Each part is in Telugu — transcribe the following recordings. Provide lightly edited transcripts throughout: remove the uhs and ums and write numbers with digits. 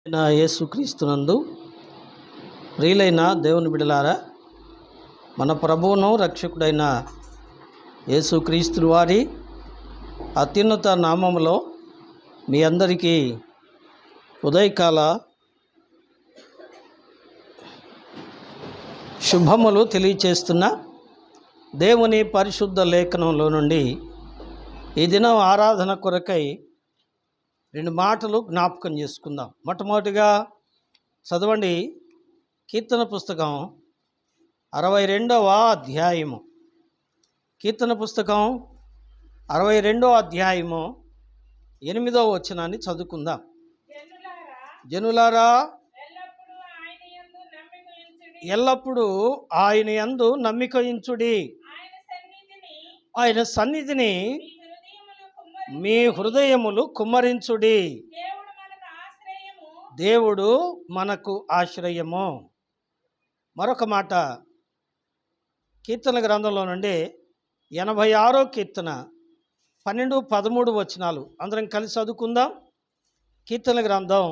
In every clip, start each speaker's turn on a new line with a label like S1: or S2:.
S1: యేసుక్రీస్తునందు ప్రియులైన దేవుని బిడ్డలారా, మన ప్రభువును రక్షకుడైన యేసుక్రీస్తు వారి అత్యున్నత నామములో మీ అందరికీ ఉదయకాల శుభములు తెలియచేస్తున్న దేవుని పరిశుద్ధ లేఖనంలో నుండి ఈ దినం ఆరాధన కొరకై రెండు మాటలు జ్ఞాపకం చేసుకుందాం. మొట్టమొదటిగా చదవండి, కీర్తన పుస్తకం 62వ అధ్యాయము. కీర్తన పుస్తకం 62వ అధ్యాయము 8వ వచనాన్ని చదువుకుందాం. జనులారా, ఎల్లప్పుడూ ఆయన యందు నమ్మిక ఉంచుడి, ఆయన సన్నిధిని మీ హృదయములు కుమ్మరించుడి. దేవుడు మనకు ఆశ్రయము. మరొక మాట, కీర్తన గ్రంథంలో నుండి 86వ కీర్తన 12, 13 వచనాలు అందరం కలిసి చదువుకుందాం. కీర్తన గ్రంథం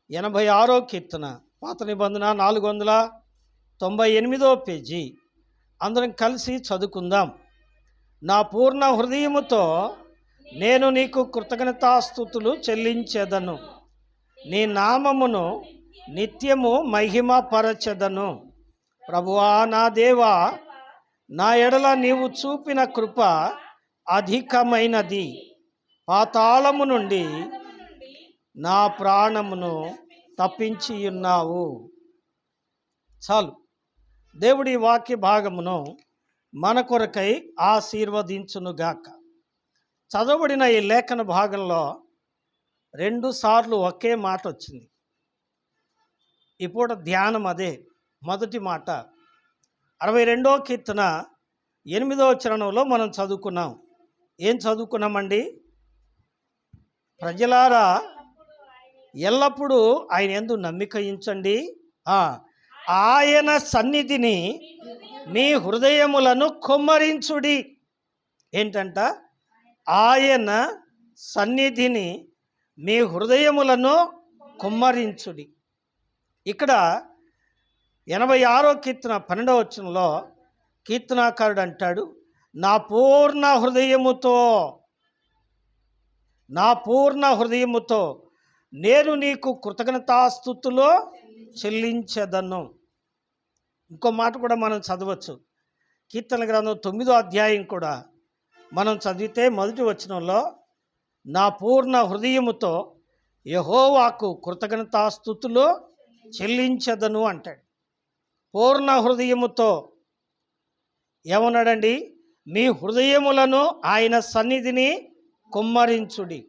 S1: 86వ కీర్తన, పాత నిబంధన 498వ పేజీ. అందరం కలిసి చదువుకుందాం. నా పూర్ణ హృదయముతో నేను నీకు కృతజ్ఞతాస్తుతులు చెల్లించెదను, నీ నామమును నిత్యము మహిమపరచెదను. ప్రభువా నా దేవా, నా ఎడల నీవు చూపిన కృప అధికమైనది. పాతాళము నుండి నా ప్రాణమును తప్పించి ఉన్నావు. చాలు. దేవుడి వాక్య భాగమును మన కొరకై ఆశీర్వదించునుగాక. చదవబడిన ఈ లేఖన భాగంలో 2 సార్లు ఒకే మాట వచ్చింది. ఈ పూట ధ్యానం అదే. మొదటి మాట 62వ కీర్తన 8వ చరణంలో మనం చదువుకున్నాం. ఏం చదువుకున్నామండి? ప్రజలారా, ఎల్లప్పుడూ ఆయన యందు నమ్మిక ఉంచండి, ఆయన సన్నిధిని మీ హృదయములను కుమ్మరించుడి. ఏంటంట? ఆయన సన్నిధిని మీ హృదయములను కుమ్మరించుడి. ఇక్కడ 86వ కీర్తన 12వ వచనంలో కీర్తనాకారుడు అంటాడు, నా పూర్ణ హృదయముతో నేను నీకు కృతజ్ఞతాస్తుతులు చెల్లించెదను. ఇంకో మాట కూడా మనం చదవచ్చు. కీర్తన గ్రంథం 9వ అధ్యాయం కూడా మనం చదివితే మొదటి వచనంలో నా పూర్ణ హృదయముతో యెహోవాకు కృతజ్ఞతాస్తుతులు చెల్లించెదను అంటాడు. పూర్ణ హృదయముతో ఏమన్నాడండి? మీ హృదయములను ఆయన సన్నిధిని కుమ్మరించుడి.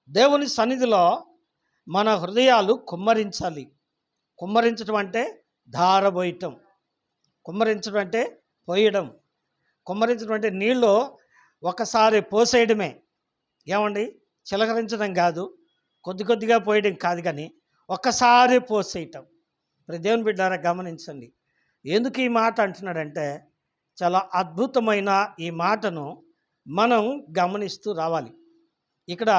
S1: దేవుని సన్నిధిలో మన హృదయాలు కుమ్మరించాలి. కుమ్మరించడం అంటే ధారబోయటం, కుమ్మరించడం అంటే పోయడం, కుమ్మరించడం అంటే నీళ్ళు ఒకసారి పోసేయడమే. ఏమండి? చిలకరించడం కాదు, కొద్ది కొద్దిగా పోయడం కాదు, కానీ ఒక్కసారి పోసేయటం. మరి దేవుని బిడ్డారా గమనించండి. ఎందుకు ఈ మాట అంటున్నాడంటే, చాలా అద్భుతమైన ఈ మాటను మనం గమనిస్తూ రావాలి. ఇక్కడ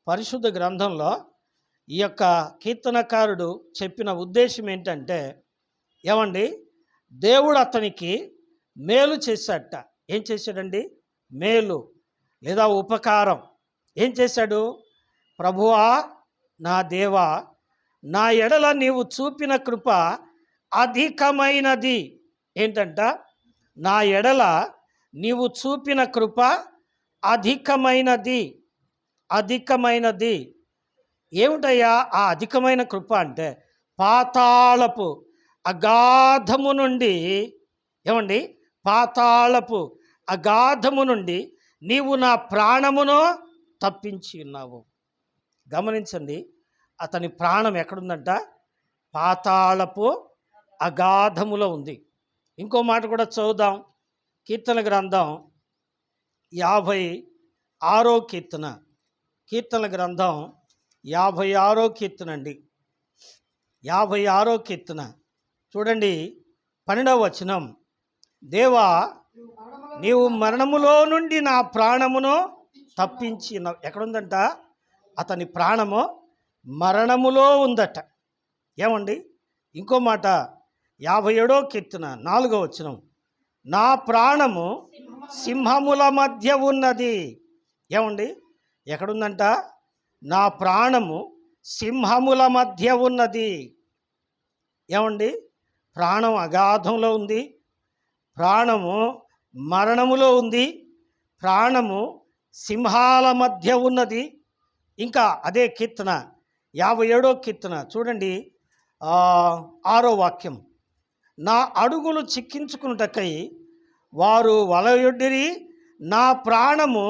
S1: పరిశుద్ధ గ్రంథంలో ఈ యొక్క కీర్తనకారుడు చెప్పిన ఉద్దేశం ఏంటంటే, ఏమండి, దేవుడు అతనికి మేలు చేశాడట. ఏం చేశాడండి? మేలు లేదా ఉపకారం. ఏం చేశాడు? ప్రభువా నా దేవా, నా ఎడల నీవు చూపిన కృప అధికమైనది. ఏంటంట? నా ఎడల నీవు చూపిన కృప అధికమైనది. అధికమైనది ఏమిటయ్యా ఆ అధికమైన కృప అంటే? పాతాళపు అగాధము నుండి, ఏమండి, పాతాళపు అగాధము నుండి నీవు నా ప్రాణమును తప్పించి ఉన్నావు. గమనించండి, అతని ప్రాణం ఎక్కడుందంట? పాతాళపు అగాధములో ఉంది. ఇంకో మాట కూడా చదువుదాం. కీర్తన గ్రంథం 56వ కీర్తన, కీర్తన గ్రంథం 56వ కీర్తన అండి. 56వ కీర్తన చూడండి, 12వ వచనం. దేవా, నీవు మరణములో నుండి నా ప్రాణమును తప్పించి. ఎక్కడుందంట? అతని ప్రాణము మరణములో ఉందట. ఏమండి? ఇంకో మాట 57వ కీర్తన 4వ వచనం, నా ప్రాణము సింహముల మధ్య ఉన్నది. ఏమండి? ఎక్కడుందంట? నా ప్రాణము సింహముల మధ్య ఉన్నది. ఏమండి? ప్రాణం అగాధంలో ఉంది, ప్రాణము మరణములో ఉంది, ప్రాణము సింహాల మధ్య ఉన్నది. ఇంకా అదే కీర్తన 57వ కీర్తన చూడండి, 6వ వాక్యం, నా అడుగులు చిక్కించుకున్నటకై వారు వలయొడ్డిరి, నా ప్రాణము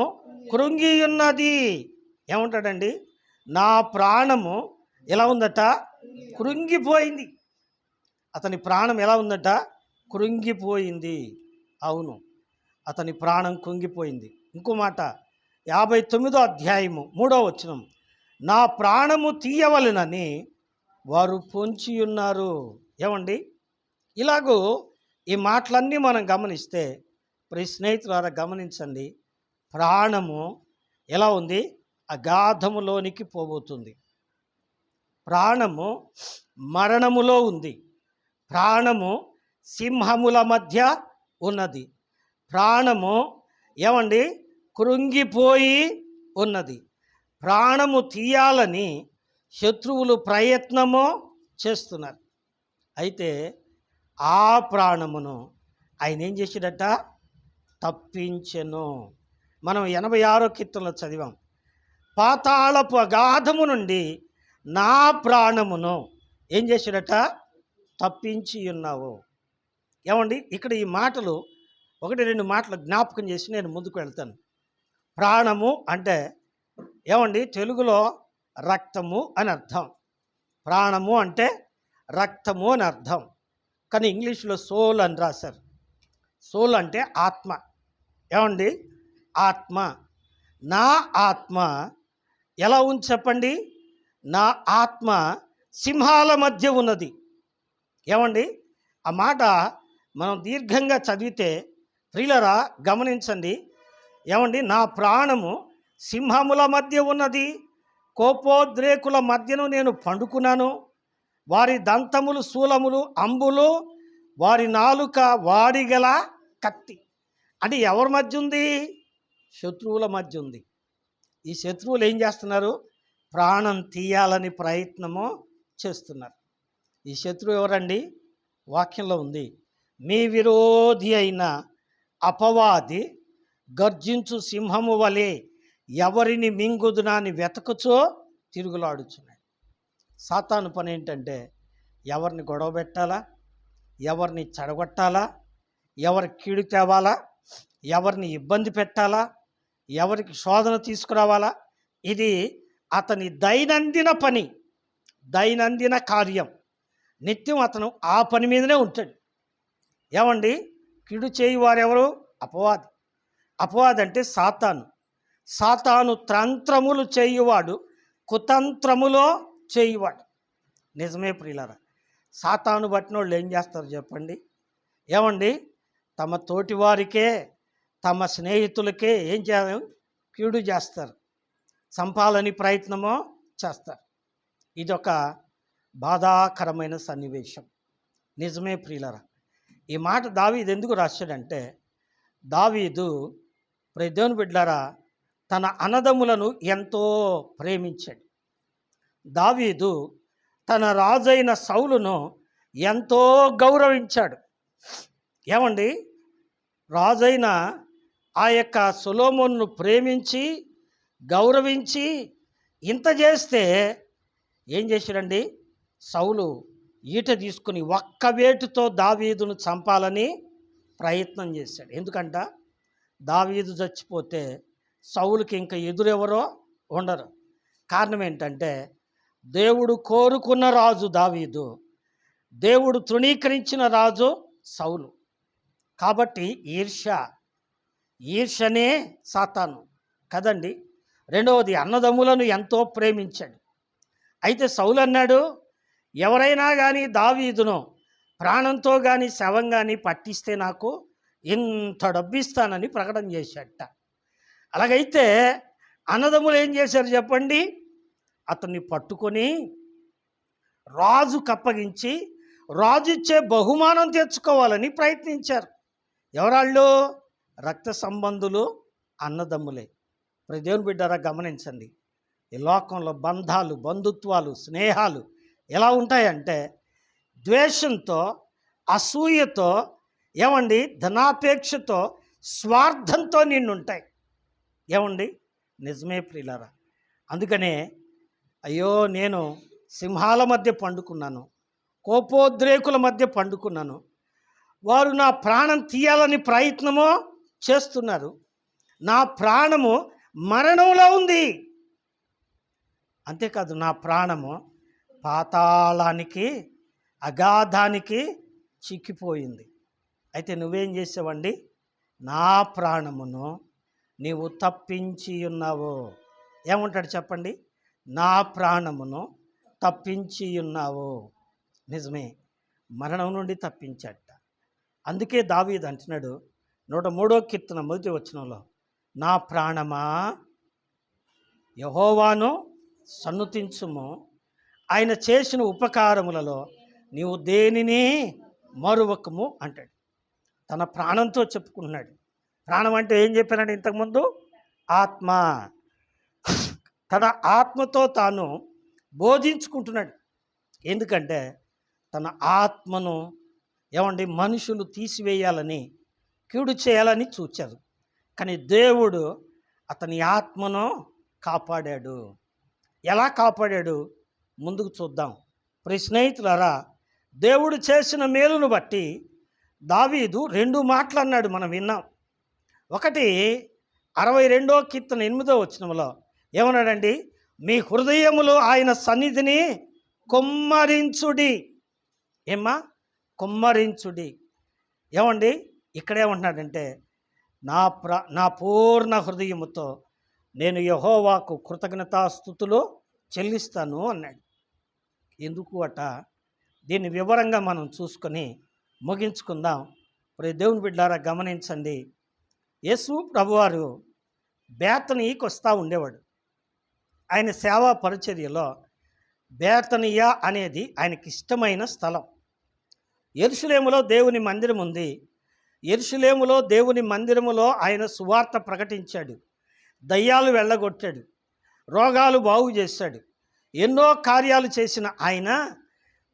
S1: కృంగియున్నది. ఏమంటాడండి? నా ప్రాణము ఎలా ఉందట? కృంగిపోయింది. అతని ప్రాణం ఎలా ఉందట? కృంగిపోయింది. అవును, అతని ప్రాణం కృంగిపోయింది. ఇంకో మాట 59వ అధ్యాయము 3వ వచనం, నా ప్రాణము తీయవలెనని వారు పొంచి ఉన్నారు. ఏమండి? ఇలాగూ ఈ మాటలన్నీ మనం గమనిస్తే, ప్రియ స్నేహితులారా గమనించండి, ప్రాణము ఎలా ఉంది? అగాధములోనికి పోబోతుంది. ప్రాణము మరణములో ఉంది, ప్రాణము సింహముల మధ్య ఉన్నది, ప్రాణము ఏమండి కృంగిపోయి ఉన్నది. ప్రాణము తీయాలని శత్రువులు ప్రయత్నము చేస్తున్నారు. అయితే ఆ ప్రాణమును ఆయన ఏం చేసాడట? తప్పించెను. మనం 86వ కీర్తనలో చదివాం, పాతాళపు అగాధము నుండి నా ప్రాణమును ఏం చేశాడట? తప్పించి ఉన్నావు. ఏమండి? ఇక్కడ ఈ మాటలు 1-2 మాటలు జ్ఞాపకం చేసి నేను ముందుకు వెళ్తాను. ప్రాణము అంటే ఏమండి? తెలుగులో రక్తము అని అర్థం. ప్రాణము అంటే రక్తము అని అర్థం. కానీ ఇంగ్లీష్లో సోల్ అని రాశారు. సోల్ అంటే ఆత్మ. ఏమండి? ఆత్మ. నా ఆత్మ ఎలా ఉంది చెప్పండి? నా ఆత్మ సింహాల మధ్య ఉన్నది. ఏమండి? ఆ మాట మనం దీర్ఘంగా చదివితే ప్రియులరా గమనించండి. ఏమండి? నా ప్రాణము సింహముల మధ్య ఉన్నది, కోపోద్రేకుల మధ్యను నేను పండుకున్నాను, వారి దంతములు శూలములు అంబులు, వారి నాలుక వాడిగల కత్తి. అది ఎవరి మధ్య ఉంది? శత్రువుల మధ్య ఉంది. ఈ శత్రువులు ఏం చేస్తున్నారు? ప్రాణం తీయాలని ప్రయత్నము చేస్తున్నారు. ఈ శత్రువు ఎవరండి? వాక్యంలో ఉంది, మీ విరోధి అయిన అపవాది గర్జించు సింహము వలె ఎవరిని మింగుదునాని వెతకుచో తిరుగులాడుచున్నాడు. సాతాను పని ఏంటంటే ఎవరిని గొడవ పెట్టాలా, ఎవరిని చెడగొట్టాలా, ఎవరి కీడు తేవాలా, ఎవరిని ఇబ్బంది పెట్టాలా, ఎవరికి శోధన తీసుకురావాలా. ఇది అతని దైనందిన పని, దైనందిన కార్యం. నిత్యం అతను ఆ పని మీదనే ఉంటాడు. ఏమండి? కీడు చేయువారెవరు? అపవాది. అపవాది అంటే సాతాను. సాతాను తంత్రములు చేయువాడు, కుతంత్రములో చేయువాడు. నిజమే ప్రియులారా. సాతాను పట్టిన వాళ్ళు ఏం చేస్తారు చెప్పండి? ఏమండి? తమ తోటి వారికే, తమ స్నేహితులకే ఏం చేయాలి? కీడు చేస్తారు, చంపాలని ప్రయత్నమో చేస్తారు. ఇదొక బాధాకరమైన సన్నివేశం. నిజమే ప్రియులారా. ఈ మాట దావీదు ఎందుకు రాశాడంటే, దావీదు దేవుని బిడ్డలారా తన అన్నదమ్ములను ఎంతో ప్రేమించాడు. దావీదు తన రాజైన సౌలును ఎంతో గౌరవించాడు. ఏమండి? రాజైన ఆ యొక్క సొలొమోనును ప్రేమించి గౌరవించి ఇంత చేస్తే ఏం చేశాడండి? సౌలు ఈట తీసుకుని ఒక్క వేటుతో దావీదును చంపాలని ప్రయత్నం చేశాడు. ఎందుకంట దావీదు చచ్చిపోతే సౌలుకి ఇంకా ఎదురెవరో ఉండరు. కారణం ఏంటంటే దేవుడు కోరుకున్న రాజు దావీదు, దేవుడు తృణీకరించిన రాజు సౌలు. కాబట్టి ఈర్ష్యనే సాతాను కదండి. రెండవది, అన్నదమ్ములను ఎంతో ప్రేమించాడు. అయితే సౌలు అన్నాడు, ఎవరైనా కానీ దావీదును ప్రాణంతో కానీ శవం కానీ పట్టిస్తే నాకు ఇంత డబ్బు ఇస్తానని ప్రకటన చేశాడట. అలాగైతే అన్నదమ్ములు ఏం చేశారు చెప్పండి? అతన్ని పట్టుకొని రాజుకు అప్పగించి రాజు ఇచ్చే బహుమానం తెచ్చుకోవాలని ప్రయత్నించారు. ఎవరాళ్ళు? రక్త సంబంధులు, అన్నదమ్ములే. దేవుని బిడ్డారా గమనించండి, ఈ లోకంలో బంధాలు, బంధుత్వాలు, స్నేహాలు ఎలా ఉంటాయంటే ద్వేషంతో, అసూయతో, ఏమండి, ధనాపేక్షతో, స్వార్థంతో నిండుంటాయి. ఏమండి, నిజమే ప్రియులారా. అందుకనే అయ్యో నేను సింహాల మధ్య పండుకున్నాను, కోపోద్రేకుల మధ్య పండుకున్నాను, వారు నా ప్రాణం తీయాలని ప్రయత్నమో చేస్తున్నారు, నా ప్రాణము మరణంలో ఉంది. అంతేకాదు, నా ప్రాణము పాతాళానికి, అగాధానికి చిక్కిపోయింది. అయితే నువ్వేం చేసావండి? నా ప్రాణమును నీవు తప్పించి ఉన్నావు. ఏమంటాడు చెప్పండి? నా ప్రాణమును తప్పించి ఉన్నావు. నిజమే, మరణం నుండి తప్పించాట. అందుకే దావీదు అంటున్నాడు 103వ కీర్తన 1వ వచనంలో, నా ప్రాణమా యెహోవాను సన్నుతించుము, ఆయన చేసిన ఉపకారములలో నీవు దేనిని మరువకము అంటాడు. తన ప్రాణంతో చెప్పుకుంటున్నాడు. ప్రాణం అంటే ఏం చెప్పానండి ఇంతకుముందు? ఆత్మ. తన ఆత్మతో తాను బోధించుకుంటున్నాడు. ఎందుకంటే తన ఆత్మను ఏమండి మనుషులు తీసివేయాలని, కీడు చేయాలని చూచారు. కానీ దేవుడు అతని ఆత్మను కాపాడాడు. ఎలా కాపాడాడు? ముందుకు చూద్దాం. స్నేహితులారా, దేవుడు చేసిన మేలును బట్టి దావీదు 2 మాటలు అన్నాడు, మనం విన్నాం. ఒకటి 62వ కీర్తన 8వ వచనంలో ఏమన్నాడండి? మీ హృదయములో ఆయన సన్నిధిని కొమ్మరించుడి. ఏమ్మా? కొమ్మరించుడి. ఏమండి, ఇక్కడేమంటున్నాడంటే నా పూర్ణ హృదయముతో నేను యెహోవాకు కృతజ్ఞతాస్తుతులు చెల్లిస్తాను అన్నాడు. ఎందుకు అట? దీన్ని వివరంగా మనం చూసుకొని ముగించుకుందాం. దేవుని బిడ్డారా గమనించండి, యేసు ప్రభువారు బేతనీకి వస్తూ ఉండేవాడు. ఆయన సేవా పరిచర్యలో బేతనియా అనేది ఆయనకి ఇష్టమైన స్థలం. యెరూషలేములో దేవుని మందిరం ఉంది. యెరూషలేములో దేవుని మందిరములో ఆయన సువార్త ప్రకటించాడు, దయ్యాలు వెళ్ళగొట్టాడు, రోగాలు బాగు చేశాడు, ఎన్నో కార్యాలు చేసిన ఆయన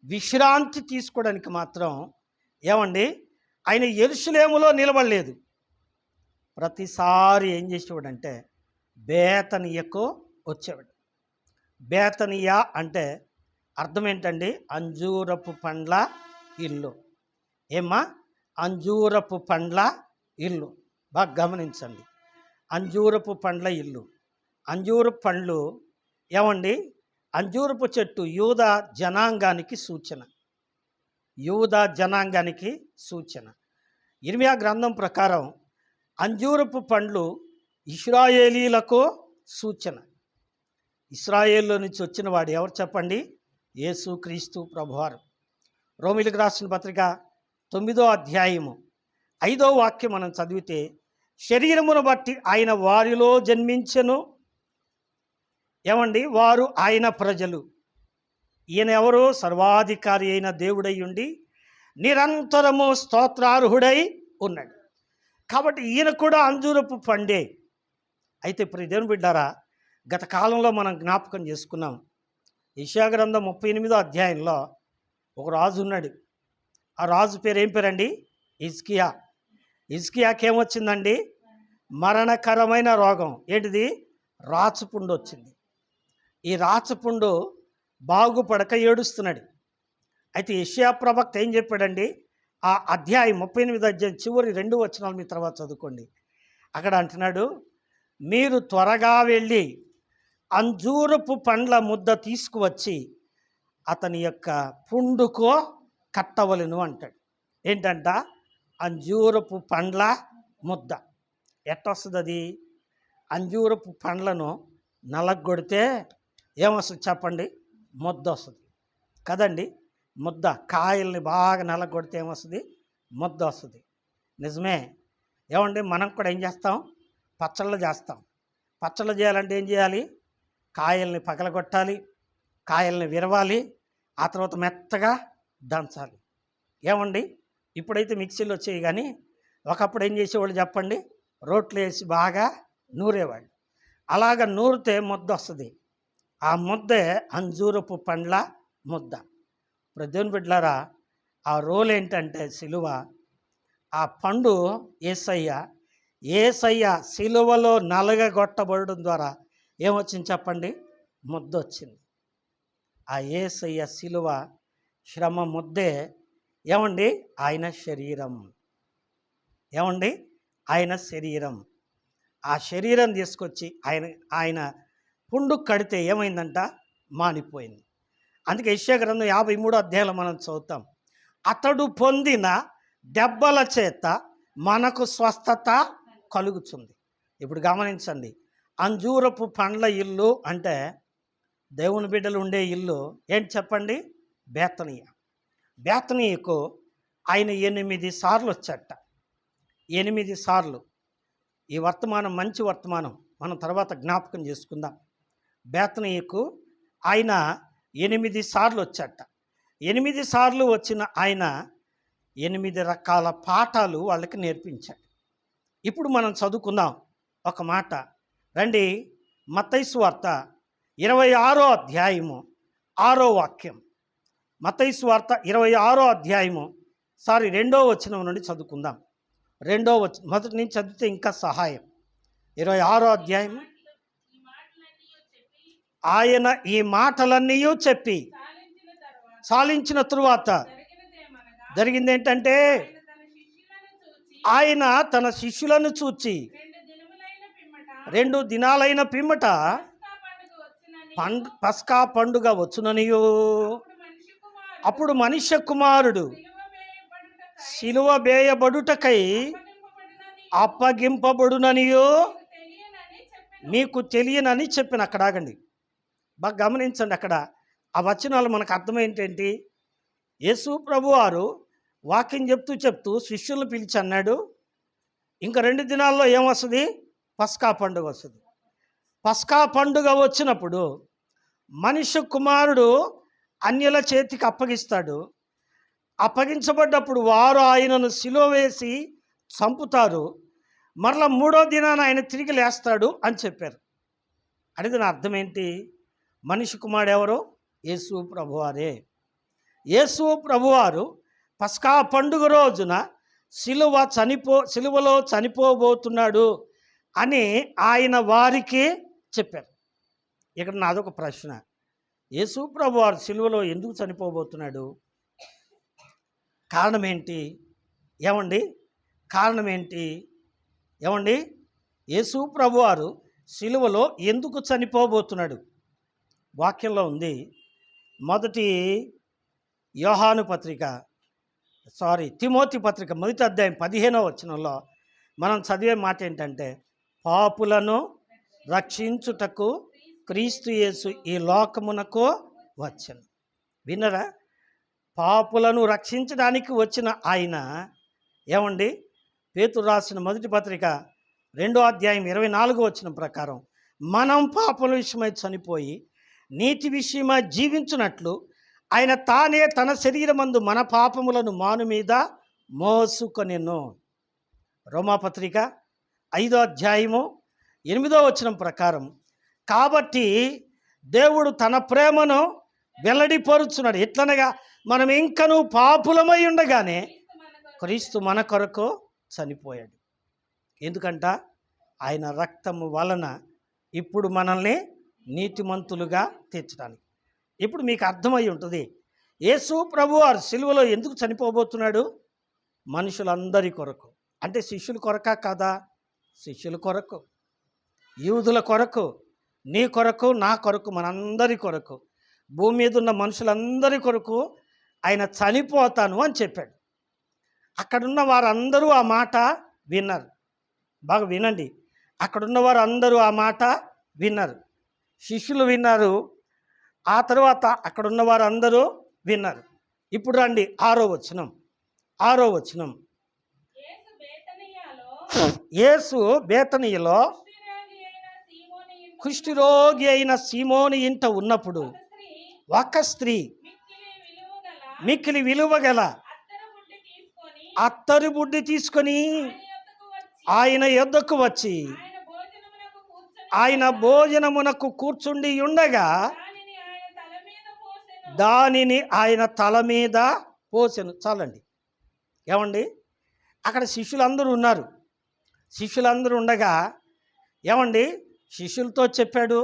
S1: విశ్రాంతి తీసుకోవడానికి మాత్రం ఏమండి ఆయన యెరూషలేములో నిలబడలేదు. ప్రతిసారి ఏం చేసేవాడంటే బేతనియకు వచ్చేవాడు. బేతనియా అంటే అర్థం ఏంటండి? అంజూరపు పండ్ల ఇల్లు. ఏమ్మా? అంజూరపు పండ్ల ఇల్లు. బాగా గమనించండి, అంజూరపు పండ్ల ఇల్లు. అంజూరపు పండ్లు ఏమండి? అంజూరపు చెట్టు యూదా జనాంగానికి సూచన. యూదా జనాంగానికి సూచన. ఇర్మియా గ్రంథం ప్రకారం అంజూరపు పండ్లు ఇశ్రాయేలీలకు సూచన. ఇశ్రాయేల్లో నుంచి వచ్చిన వాడు ఎవరు చెప్పండి? యేసుక్రీస్తు ప్రభువారు. రోమీయులకు రాసిన పత్రిక 9వ అధ్యాయము 5వ వాక్యం మనం చదివితే, శరీరమును బట్టి ఆయన వారిలో జన్మించెను. ఏమండి? వారు ఆయన ప్రజలు. ఈయన ఎవరు? సర్వాధికారి అయిన దేవుడై ఉండి నిరంతరము స్తోత్రార్హుడై ఉన్నాడు. కాబట్టి ఈయన కూడా అంజూరపు పండే. అయితే ఇప్పుడు దేవుని బిడ్డారా, గత కాలంలో మనం జ్ఞాపకం చేసుకున్నాం. యెషయా గ్రంథం 38వ అధ్యాయంలో ఒక రాజు ఉన్నాడు. ఆ రాజు పేరు ఏం పేరండి? హిజ్కియా. హిజ్కియాకి ఏమొచ్చిందండి? మరణకరమైన రోగం. ఏంటిది? రాచపుండు వచ్చింది. ఈ రాచపుండు బాగుపడక ఏడుస్తున్నాడు. అయితే యెషయా ప్రవక్త ఏం చెప్పాడండి? ఆ అధ్యాయం 38వ అధ్యాయం చివరి 2 వచనాలు మీ తర్వాత చదువుకోండి. అక్కడ అంటున్నాడు, మీరు త్వరగా వెళ్ళి అంజూరపు పండ్ల ముద్ద తీసుకువచ్చి అతని యొక్క పుండుకో కట్టవలను అంటాడు. ఏంటంట? అంజూరపు పండ్ల ముద్ద. ఎట్టొస్తుంది అది? అంజూరపు పండ్లను నలగొడితే ఏమొస్తుంది చెప్పండి? ముద్ద వస్తుంది కదండి. ముద్ద. కాయల్ని బాగా నలగొడితే ఏమొస్తుంది? ముద్ద వస్తుంది. నిజమే. ఏమండి, మనం కూడా ఏం చేస్తాం? పచ్చళ్ళు చేస్తాం. పచ్చళ్ళు చేయాలంటే ఏం చేయాలి? కాయల్ని పగలగొట్టాలి, కాయల్ని విరవాలి, ఆ తర్వాత మెత్తగా దంచాలి. ఏమండి, ఇప్పుడైతే మిక్సీలో వచ్చేవి, కానీ ఒకప్పుడు ఏం చేసేవాళ్ళు చెప్పండి? రోట్లో వేసి బాగా నూరేవాళ్ళు. అలాగ నూరితే ముద్ద వస్తుంది. ఆ ముద్దే అంజూరపు పండ్ల ముద్ద. ఇప్పుడు దేవుని బిడ్డలారా, ఆ రోల్ ఏంటంటే సిలువ, ఆ పండు యేసయ్య. యేసయ్య సిలువలో నలగగొట్టబడడం ద్వారా ఏమొచ్చింది చెప్పండి? ముద్ద వచ్చింది. ఆ యేసయ్య సిలువ శ్రమ ముద్దే ఏమండి? ఆయన శరీరం. ఏమండి? ఆయన శరీరం. ఆ శరీరం తీసుకొచ్చి ఆయన పుండు కడితే ఏమైందంట? మానిపోయింది. అందుకే యెషయా గ్రంథం 53వ అధ్యాయంలో మనం చదువుతాం, అతడు పొందిన దెబ్బల చేత మనకు స్వస్థత కలుగుతుంది. ఇప్పుడు గమనించండి, అంజూరపు పండ్ల ఇల్లు అంటే దేవుని బిడ్డలు ఉండే ఇల్లు ఏంటి చెప్పండి? బేతనీయ. బేతనీయకు ఆయన 8 సార్లు వచ్చాట. 8 సార్లు. ఈ వర్తమానం మంచి వర్తమానం, మనం తర్వాత జ్ఞాపకం చేసుకుందాం. బేతనీయకు ఆయన 8 సార్లు వచ్చాట. 8 సార్లు వచ్చిన ఆయన 8 రకాల పాఠాలు వాళ్ళకి నేర్పించాడు. ఇప్పుడు మనం చదువుకుందాం ఒక మాట. రండి, మత్తయి సువార్త 26వ అధ్యాయము 6వ వాక్యం. మత్తయి సువార్త 26వ అధ్యాయము 2వ వచనం నుండి చదువుకుందాం. 2వ వచనం మొదటి నుంచి చదివితే ఇంకా సహాయం. 26వ అధ్యాయము. ఆయన ఈ మాటలన్నీ చెప్పి సాలించిన తరువాత జరిగింది ఏంటంటే, ఆయన తన శిష్యులను చూచి 2 దినాలైన పిమ్మట పస్కా పండుగ వచ్చుననియు, అప్పుడు మనుష్య కుమారుడు సిలువ వేయబడుటకై అప్పగింపబడుననియో మీకు తెలియనని చెప్పిన. అక్కడ ఆగండి, బాగా గమనించండి. అక్కడ ఆ వచనాలు మనకు అర్థమేంటంటే, యేసు ప్రభువారు వాక్యం చెప్తూ శిష్యులను పిలిచి అన్నాడు, ఇంకా 2 దినాల్లో ఏమొస్తుంది? పస్కా పండుగ వస్తుంది. పస్కా పండుగ వచ్చినప్పుడు మనుష్య కుమారుడు అన్యుల చేతికి అప్పగిస్తాడు. అప్పగించబడ్డప్పుడు వారు ఆయనను సిలువ వేసి చంపుతారు. మరలా 3వ దినాన ఆయన తిరిగి లేస్తాడు అని చెప్పారు. అనేది నా అర్థం ఏంటి? మనిషి కుమారుడు ఎవరు? యేసు ప్రభువారే. యేసు ప్రభువారు పస్కా పండుగ రోజున సిలువలో చనిపోబోతున్నాడు అని ఆయన వారికి చెప్పారు. ఇక్కడ నాదొక ప్రశ్న, యేసు ప్రభువారు సిలువలో ఎందుకు చనిపోబోతున్నాడు? కారణం ఏంటి? ఏమండి, కారణం ఏంటి? ఏమండి, యేసు ప్రభువారు సిలువలో ఎందుకు చనిపోబోతున్నాడు? వాక్యంలో ఉంది. మొదటి యోహాను పత్రిక తిమోతి పత్రిక 1వ అధ్యాయం 15వ వచనంలో మనం చదివే మాట ఏంటంటే, పాపులను రక్షించుటకు క్రీస్తు యేసు ఈ లోకమునకు వచ్చెను. విన్నరా? పాపులను రక్షించడానికి వచ్చిన ఆయన. ఏమండి, పేతురు రాసిన మొదటి పత్రిక 2వ అధ్యాయం 24వ వచనం ప్రకారం, మనం పాపల విషయమై చనిపోయి నీతి విషయమై జీవించున్నట్లు ఆయన తానే తన శరీరమందు మన పాపములను మాను మీద మోసుకొనెను. రోమాపత్రిక 5వ అధ్యాయము 8వ వచనం ప్రకారం, కాబట్టి దేవుడు తన ప్రేమను వెల్లడిపరుచున్నాడు. ఎట్లనగా మనం ఇంకనూ పాపులమై ఉండగానే క్రీస్తు మన కొరకు చనిపోయాడు. ఎందుకంట? ఆయన రక్తము వలన ఇప్పుడు మనల్ని నీతిమంతులుగా తీర్చడానికి. ఇప్పుడు మీకు అర్థమై ఉంటుంది, యేసు ప్రభువారు సిలువలో ఎందుకు చనిపోబోతున్నాడు? మనుషులందరి కొరకు. అంటే శిష్యుల కొరకా కాదా? శిష్యుల కొరకు, యూదుల కొరకు, నీ కొరకు, నా కొరకు, మనందరి కొరకు, భూమి మీద ఉన్న మనుషులందరి కొరకు ఆయన చనిపోతాను అని చెప్పాడు. అక్కడున్న వారందరూ ఆ మాట విన్నారు. బాగా వినండి, అక్కడున్న వారు అందరూ ఆ మాట విన్నారు. శిష్యులు విన్నారు, ఆ తర్వాత అక్కడున్న వారు అందరూ విన్నారు. ఇప్పుడు రండి 6వ వచనం. యేసు బేతనీయలో కుష్ఠరోగి అయిన సీమోను ఇంట ఉన్నప్పుడు ఒక స్త్రీ మిక్కిలి విలువ గల అత్తరు బుడ్డి తీసుకొని ఆయన యొద్దకు వచ్చి ఆయన భోజనమునకు కూర్చుండి ఉండగా దానిని ఆయన తల మీద పోసెను. చాలండి. ఏమండి, అక్కడ శిష్యులందరూ ఉన్నారు. శిష్యులందరూ ఉండగా ఏమండి, శిష్యులతో చెప్పాడు.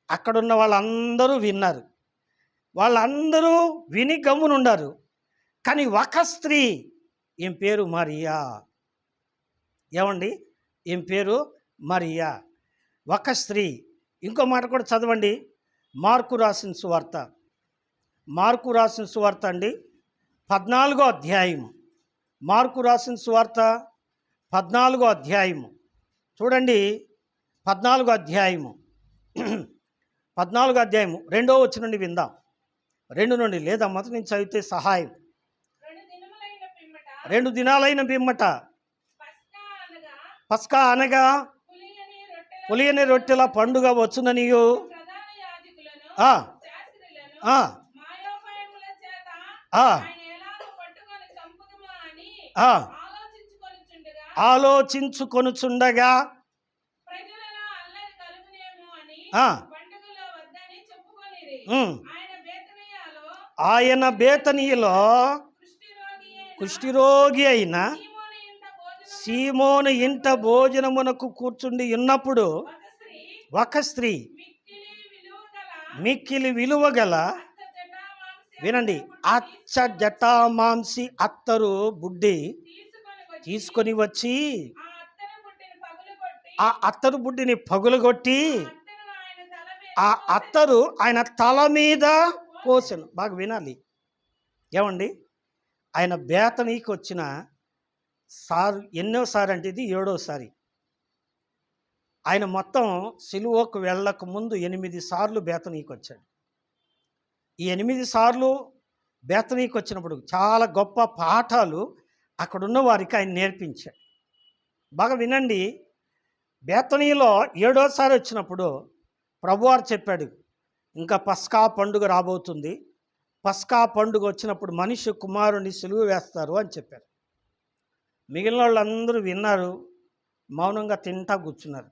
S1: అక్కడున్న వాళ్ళందరూ విన్నారు. వాళ్ళందరూ విని గమ్మునున్నారు. కానీ ఒక స్త్రీ, ఈమె పేరు మరియా. ఏమండి, ఈమె పేరు మరియా, ఒక స్త్రీ. ఇంకో మాట కూడా చదవండి. మార్కు రాసిన సువార్త, మార్కు రాసిన సువార్త అండి, 14వ అధ్యాయము. మార్కు రాసిన సువార్త 14వ అధ్యాయము చూడండి. 14వ అధ్యాయము 14వ అధ్యాయము 2వ వచనం నుండి విందాం. 2 నుండి లేదా మొదటి నుంచి చదివితే సహాయం. 2 దినాలైన పిమ్మట పస్కా అనగా పులియని రొట్టెల పండుగ వచ్చుననియు ఆలోచించుకొనుచుండగా ఆయన బేతనీయులో కుష్ఠరోగి అయిన సీమోను ఇంట భోజనమునకు కూర్చుండి ఉన్నప్పుడు ఒక స్త్రీ మిక్కిలి విలువ గల, వినండి, అచ్చ జటామాంసి అత్తరు బుడ్డి తీసుకొని వచ్చి ఆ అత్తరు బుడ్డిని పగులగొట్టి ఆ అత్తరు ఆయన తల మీద పోసెను. బాగా వినాలి. ఏమండి, ఆయన బేతనీకి వచ్చిన సార్ ఎన్నోసారి అంటే ఇది 7వసారి. ఆయన మొత్తం సిలువకు వెళ్ళక ముందు 8 సార్లు బేతనీకి వచ్చాడు. ఈ 8 సార్లు బేతనీకి వచ్చినప్పుడు చాలా గొప్ప పాఠాలు అక్కడున్న వారికి ఆయన నేర్పించాడు. బాగా వినండి. బేతనీలో 7వసారి వచ్చినప్పుడు ప్రభువారు చెప్పాడు, ఇంకా పస్కా పండుగ రాబోతుంది. పస్కా పండుగ వచ్చినప్పుడు మనిషి కుమారుని సిలువ వేస్తారు అని చెప్పారు. మిగిలిన వాళ్ళందరూ విన్నారు, మౌనంగా తింటా కూర్చున్నారు.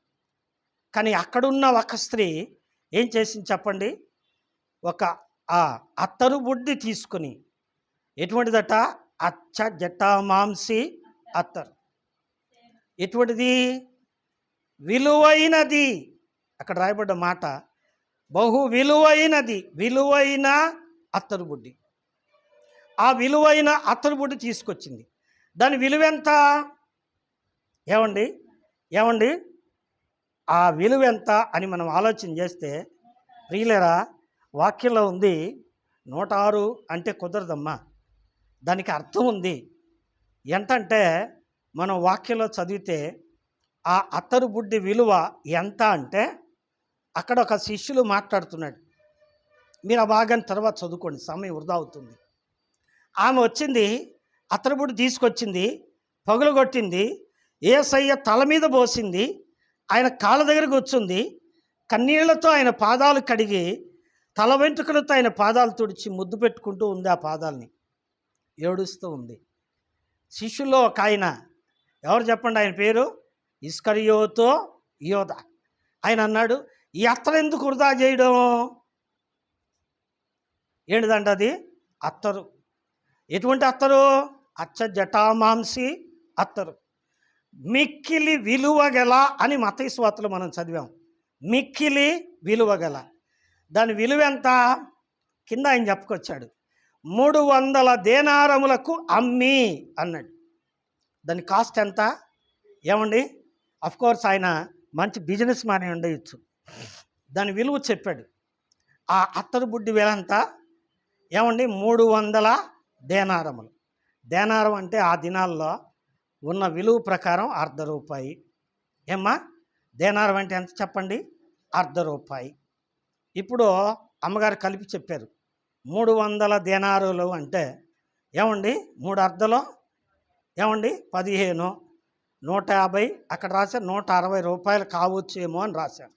S1: కానీ అక్కడున్న ఒక స్త్రీ ఏం చేసింది చెప్పండి? ఒక అత్తరు బుడ్డి తీసుకుని, ఎటువంటిదట? అచ్చ జటామాంసి అత్తరు. ఎటువంటిది? విలువైనది. అక్కడ రాయబడ్డ మాట బహు విలువైనది, విలువైన అత్తరు బుడ్డి. ఆ విలువైన అత్తరు బుడ్డి తీసుకొచ్చింది. దాని విలువ ఎంత? ఏమండి, ఏమండి, ఆ విలువ ఎంత అని మనం ఆలోచన చేస్తే, ప్రియులరా, వాక్యంలో ఉంది 106 అంటే కుదరదమ్మా. దానికి అర్థం ఉంది. ఎంతంటే మనం వాక్యంలో చదివితే ఆ అత్తరు బుడ్డి విలువ ఎంత అంటే, అక్కడ ఒక శిష్యులు మాట్లాడుతున్నాడు. మీరు ఆ భాగాన్ని తర్వాత చదువుకోండి, సమయం వృధా అవుతుంది. ఆమె వచ్చింది, అత్తరు బుడ్డి తీసుకొచ్చింది, పగులగొట్టింది, యేసయ్య తల మీద పోసింది, ఆయన కాళ్ళ దగ్గరకు వచ్చింది, కన్నీళ్లతో ఆయన పాదాలు కడిగి తల వెంట్రుకలతో ఆయన పాదాలు తుడిచి ముద్దు పెట్టుకుంటూ ఉంది. ఆ పాదాలని ఏడుస్తూ ఉంది. శిష్యుల్లో ఒక ఆయన, ఎవరు చెప్పండి? ఆయన పేరు ఇస్కరియోతు యోధ. ఆయన అన్నాడు, ఈ అత్తరు ఎందుకు వృధా చేయడం? ఏంటిదంట అది? అత్తరు. ఎటువంటి అత్తరు? అచ్చ జటామాంసి అత్తరు. మిక్కిలి విలువగల అని మత్తయి సువార్తలో మనం చదివాం. మిక్కిలి విలువగల. దాని విలువ ఎంత? కింద ఆయన చెప్పుకొచ్చాడు, 300 దేనారములకు అమ్మి అన్నాడు. దాని కాస్ట్ ఎంత? ఏమండి, అఫ్కోర్స్ ఆయన మంచి బిజినెస్ మ్యాన్ ఉండవచ్చు. దాని విలువ చెప్పాడు. ఆ అత్తరు బుడ్డి విలువ ఎంత? ఏమండి, 300 దేనారములు. దేనారం అంటే ఆ దినాల్లో ఉన్న విలువ ప్రకారం ₹1/2. ఏమ్మా, దేనారం అంటే ఎంత చెప్పండి? ₹1/2. ఇప్పుడు అమ్మగారు కలిపి చెప్పారు 300 దేనారులు అంటే ఏమండి, 3 అర్ధలో ఏమండి 15, 150, అక్కడ రాశారు ₹160 కావచ్చేమో అని రాశారు.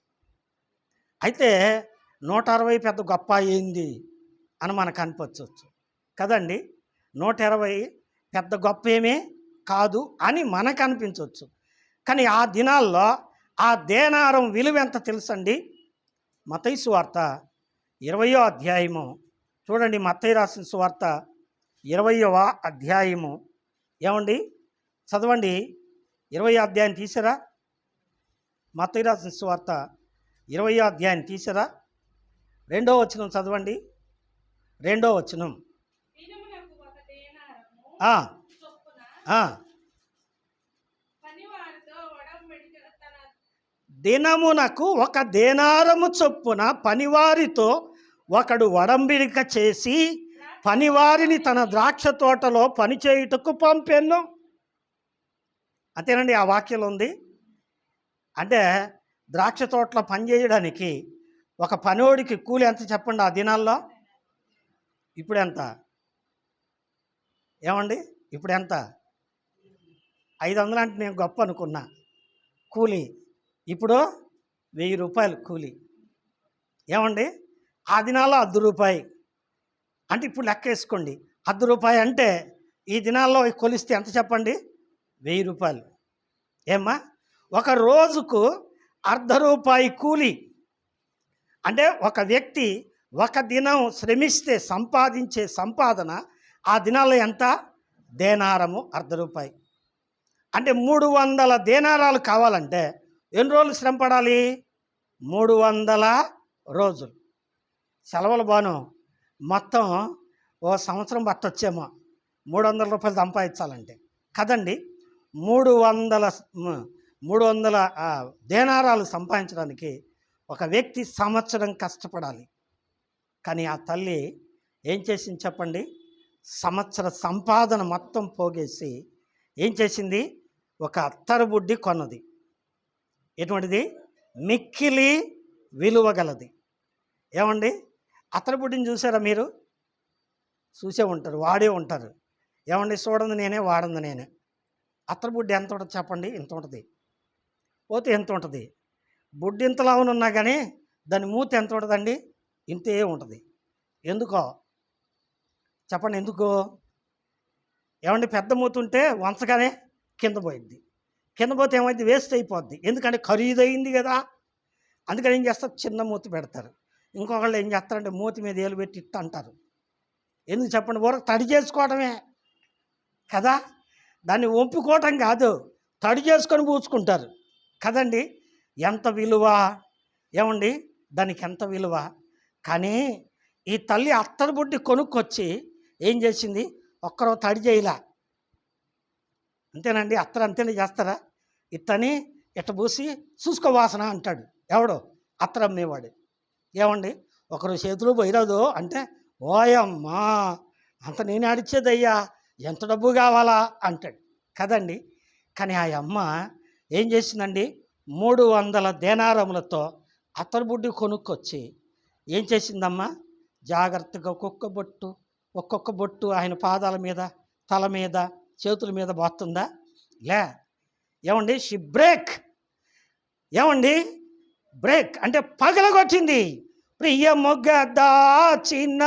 S1: అయితే 160 పెద్ద గొప్ప ఏంది అని మనకు అనిపించవచ్చు కదండి. 120 పెద్ద గొప్ప ఏమీ కాదు అని మనకు అనిపించవచ్చు. కానీ ఆ దినాల్లో ఆ దేనారం విలువ ఎంత తెలుసండి? మత్తయి సువార్త 20వ అధ్యాయము చూడండి. మత్తయి రాసిన సువార్త 20వ అధ్యాయము ఏమండి చదవండి. 20వ అధ్యాయం తీసారా? మత్తయి రాసిన సువార్త 20వ అధ్యాయం తీసారా? 2వ వచనం చదవండి. 2వ వచనం. దినమునకు ఒక దేనారము చొప్పున పనివారితో ఒకడు ఒడంబడిక చేసి పనివారిని తన ద్రాక్ష తోటలో పనిచేయుటకు పంపెను. అంతేనండి, ఆ వాక్యంలో ఉంది. అంటే ద్రాక్ష తోటలో పనిచేయడానికి ఒక పనివాడికి కూలి ఎంత చెప్పండి ఆ దినాల్లో? ఇప్పుడు ఎంత ఏమండి? ఇప్పుడు ఎంత? 500 అంటే నేను గొప్ప అనుకున్నా కూలి. ఇప్పుడు 1000 రూపాయలు కూలి. ఏమండి? ఆ దినాల్లో 10 రూపాయి అంటే ఇప్పుడు లెక్క వేసుకోండి. 10 రూపాయి అంటే ఈ దినాల్లో కొలిస్తే ఎంత చెప్పండి? 1000 రూపాయలు. ఏమ్మా? ఒక రోజుకు ₹1/2 కూలి అంటే ఒక వ్యక్తి ఒక దినం శ్రమిస్తే సంపాదించే సంపాదన ఆ దినాల్లో ఎంత? దేనారము ₹1/2. అంటే 300 దేనారాలు కావాలంటే ఎన్ని రోజులు శ్రమ పడాలి? 300 రోజులు. సెలవులు బాను మొత్తం ఓ సంవత్సరం పట్టొచ్చేమో 300 రూపాయలు సంపాదించాలంటే కదండి. 300 దేనారాలు సంపాదించడానికి ఒక వ్యక్తి సంవత్సరం కష్టపడాలి. కానీ ఆ తల్లి ఏం చేసింది చెప్పండి? సంవత్సర సంపాదన మొత్తం పోగేసి ఏం చేసింది? ఒక అత్తరు బుడ్డి కొన్నది. ఎటువంటిది? మిక్కిలి విలువ గలది. ఏమండి? అత్తరు బుడ్డిని చూసారా మీరు? చూసే ఉంటారు, వాడే ఉంటారు. ఏమండి? చూడండి నేనే, వాడంది నేనే. అత్తరు బుడ్డి ఎంత ఉంటుంది చెప్పండి? ఇంత ఉంటుంది. పోతే ఎంత ఉంటుంది? బుడ్డి ఇంతలా ఉన్నా కానీ దాని మూతి ఎంత ఉంటుందండి? ఇంతే ఉంటుంది. ఎందుకో చెప్పండి? ఎందుకు? ఏమండి? పెద్ద మూతి ఉంటే వంచగానే కింద పోయిద్ది. కింద పోతే ఏమైంది? వేస్ట్ అయిపోద్ది. ఎందుకంటే ఖరీదైంది కదా. అందుకని ఏం చేస్తారు? చిన్న మూతి పెడతారు. ఇంకొకళ్ళు ఏం చేస్తారంటే మూతి మీద ఏలు పెట్టి ఇట్ట అంటారు. ఎందుకు చెప్పండి? ఊరకు తడి చేసుకోవడమే కదా. దాన్ని ఒప్పుకోవటం కాదు, తడి చేసుకొని పూసుకుంటారు కదండి. ఎంత విలువ! ఏమండి? దానికి ఎంత విలువ! కానీ ఈ తల్లి అత్తరు బుడ్డి కొనుక్కొచ్చి ఏం చేసింది? ఒక్కరో తడి చేయలా. అంతేనండి. అత్తరు అంతేనే చేస్తారా? ఇట్టని ఇట్ట పూసి చూసుకో వాసన అంటాడు ఎవడో అత్తరు అమ్మేవాడు. ఏమండి? ఒకరు చేతిలో పోయిరాదు అంటే ఓయమ్మా అంత నేను అడిచేదయ్యా, ఎంత డబ్బు కావాలా అంటాడు కదండి. కానీ ఆ అమ్మ ఏం చేసిందండి? 300 దేనారములతో అత్తరు బుడ్డి కొనుక్కొచ్చి ఏం చేసిందమ్మా? జాగ్రత్తగా ఒక్కొక్క బొట్టు ఆయన పాదాల మీద, తల మీద, చేతుల మీద పోతుందా? లే. ఏమండి? She break. ఏమండి? బ్రేక్ అంటే పగలగొట్టింది. ప్రియ మొగ్గ దాచిన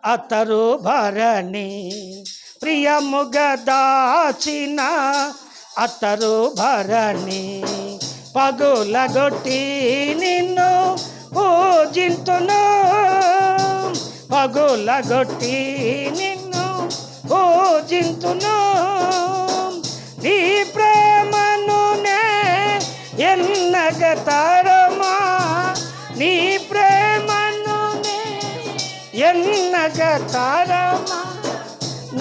S1: అత్తరు భరణి, ప్రియ మొగ్గ దాచిన అత్తరు భరణి, పగులగొట్టి నిన్ను పూజింతును, పగులగొట్టి నిన్ను పూజింతును, నీ ప్రేమను నే ఎన్నగ తరమా, నీ ప్రేమను నే ఎన్నగ తరమా,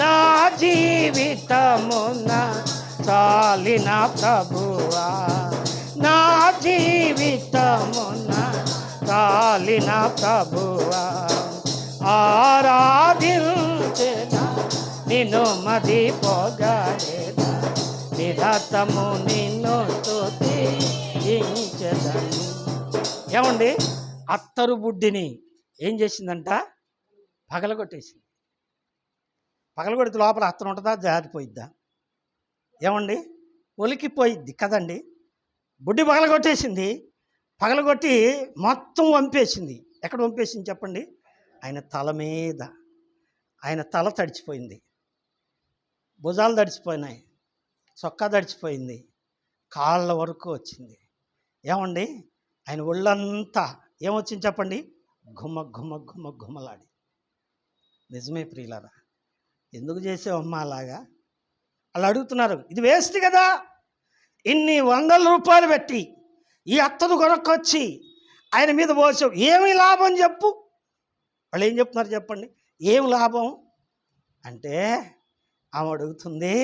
S1: నా జీవితమున చాలిన ప్రభువా, నా జీవితమున చాలిన ప్రభువా, ఆరాధించెదా నిన్ను మది పొగడేదా, నిరతము నిన్ను స్తుతించెదను. ఏమండి? అత్తరు బుడ్డిని ఏం చేసిందంట? పగలగొట్టేసింది. పగలగొడితే లోపల అత్తరు ఉంటుందా? జారిపోయిద్దా? ఏమండి? ఒలికిపోయిద్ది కదండి. బుడ్డి పగలగొట్టేసింది. పగలగొట్టి మొత్తం వంపేసింది. ఎక్కడ వంపేసింది చెప్పండి? ఆయన తల మీద. ఆయన తల తడిచిపోయింది, భుజాలు తడిచిపోయినాయి, చొక్కా తడిచిపోయింది, కాళ్ళ వరకు వచ్చింది. ఏమండి, ఆయన ఒళ్ళంతా ఏమొచ్చింది చెప్పండి? గుమ్మ గుమ్మ గుమ్మ గుమ్మలాడి. నిజమే ప్రియులారా, ఎందుకు చేసావమ్మా అలాగా? వాళ్ళు అడుగుతున్నారు. ఇది వేస్ట్ కదా, ఇన్ని వందల రూపాయలు పెట్టి ఈ అత్తను కొనుక్కొచ్చి ఆయన మీద పోసావు, ఏమి లాభం చెప్పు? వాళ్ళు ఏం చెప్తున్నారు చెప్పండి? ఏం లాభం అంటే ఆమె అడుగుతుంది,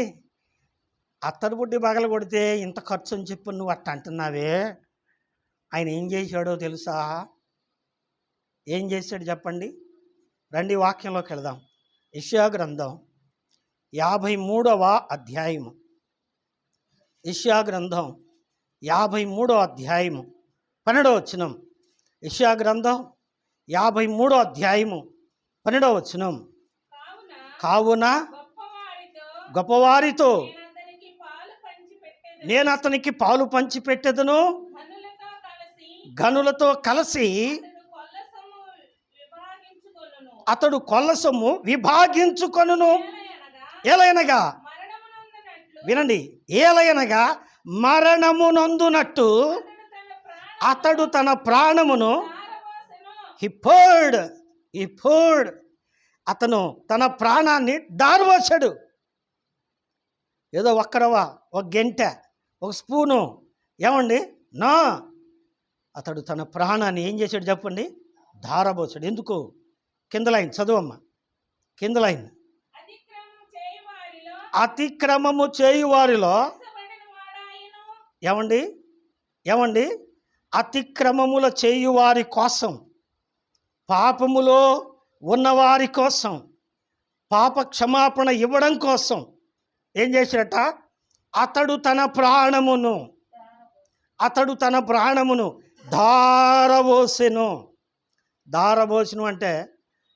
S1: అత్తడి బుడ్డి పగలు కొడితే ఇంత ఖర్చు అని చెప్పి నువ్వు అట్ట అంటున్నావే, ఆయన ఏం చేశాడో తెలుసా? ఏం చేశాడు చెప్పండి? రండి వాక్యంలోకి వెళదాం. యెషయా గ్రంథం 53వ అధ్యాయము. యెషయా గ్రంథం 53వ అధ్యాయము 12వ వచనం. యెషయా గ్రంథం 53వ అధ్యాయము 12వ వచనం. కావున గొప్పవారితో నేను అతనికి పాలు పంచి పెట్టెదను, గనులతో కలిసి అతడు కొల్ల సొమ్ము విభాగించుకొనును. ఏలయనగా, వినండి, ఏలయనగా మరణమునందునట్టు అతడు తన ప్రాణమును హిప్పోడ్ అతను తన ప్రాణాన్ని దారిపోసాడు. ఏదో ఒక్క రవ్వ, ఒక గెంట, ఒక స్పూను, ఏమండి, నా అతడు తన ప్రాణాన్ని ఏం చేశాడు చెప్పండి? దారబోసాడు. ఎందుకు? కింద లైన్ చదువమ్మ, కింద లైన్. అతిక్రమము చేయువారిలో ఏమండి అతిక్రమముల చేయువారి కోసం, పాపములో ఉన్నవారి కోసం, పాప క్షమాపణ ఇవ్వడం కోసం ఏం చేశాడట? అతడు తన ప్రాణమును దారబోసెను. దారబోసెను అంటే